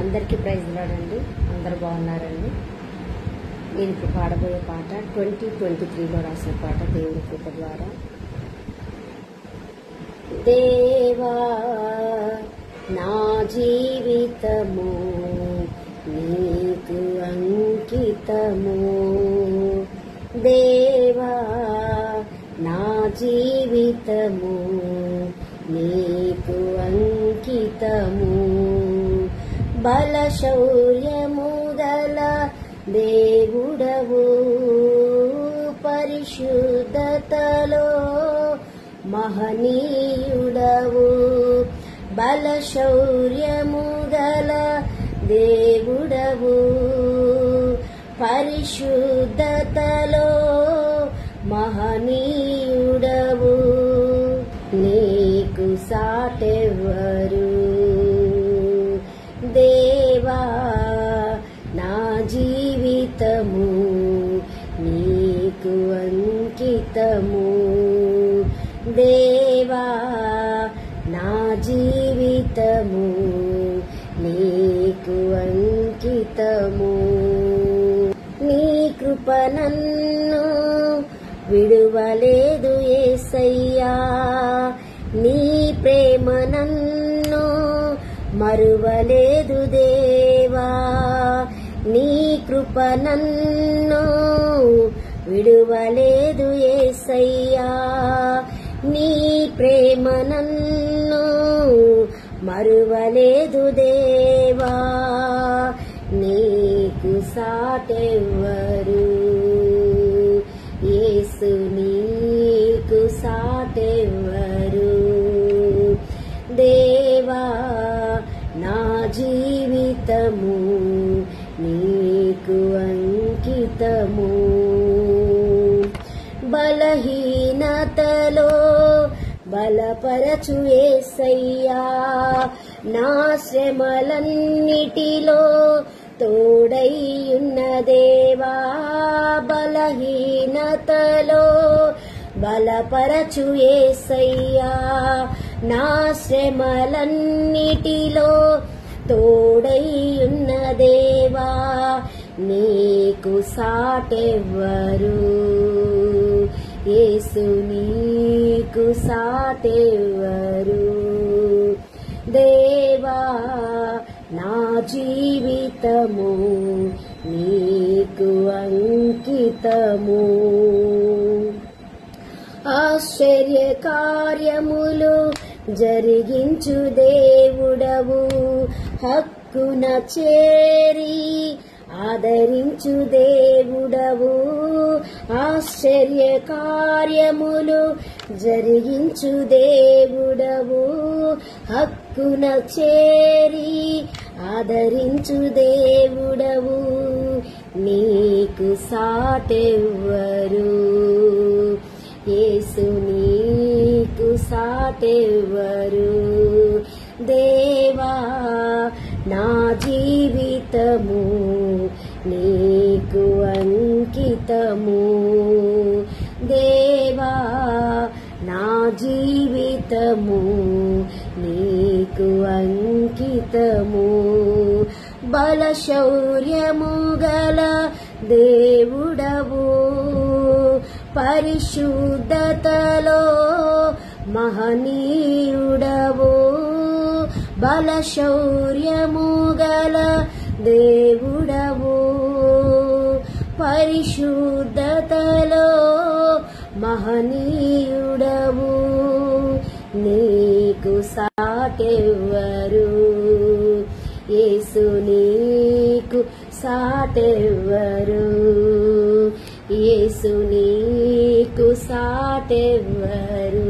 అందరికీ ప్రైజ్ లాడండి. అందరు బాగున్నారండి. నేను ఇప్పుడు పాడబోయే పాట 2023లో రాసిన పాట. దేవుని కృప ద్వారా. దేవా నా జీవితము నీకు అంకితము, దేవా నా జీవితము నీకు అంకితము. బలశౌర్యము గల దేవుడవు, పరిశుద్ధతలో మహనీయుడవు. బలశౌర్యము గల దేవుడవు, పరిశుద్ధతలో మహనీయుడవు. నీకు సాటెవ్వరు దేవా నా జీవితము నీకు అంకితము, దేవా నా జీవితము నీకు అంకితము. నీ కృప నన్ను విడువలేదు యేసయ్యా, నీ ప్రేమ నన్ను మరువలేదు దేవా. నీ కృప నన్ను విడువలేదు యేసయ్యా, నీ ప్రేమ నన్ను మరువలేదు దేవా. నీకు సాటెవ్వరు యేసు, నీకు సాటెవ్వరు దేవా. నా జీవితము నీకు అంకితము. బలహీనతలో బలపరచు యేసయ్యా, నా శ్రమలన్నిటిలో తోడైయున్న దేవా. బలహీనతలో బలపరచు యేసయ్యా, నా శ్రమలన్నిటిలో తోడైయున్న దేవా. నీకు సాటెవ్వరు యేసు, నీకు సాటెవ్వరు దేవా. నా జీవితము నీకు అంకితము. ఆశ్చర్య కార్యములు జరిగించు దేవుడవు, హక్కున చేరి ఆదరించు దేవుడవు. ఆశ్చర్య కార్యములు జరిగించు దేవుడవు, హక్కున చేరి ఆదరించు దేవుడవు. నీకు సాటెవ్వరు యేసు, నీకు సాటెవ్వరు దేవా. నా జీవితము నీకు అంకితము, దేవా. నా జీవితము నీకు అంకితము. బలశౌర్యము గల దేవుడవు, పరిశుద్ధతలో మహనీయుడవు. బలశౌర్యము గల దేవుడవు, పరిశుద్ధతలో మహనీయుడవు. నీకు సాటెవ్వరు యేసు, నీకు సాటెవ్వరు యేసు, నీకు సాటెవ్వరు.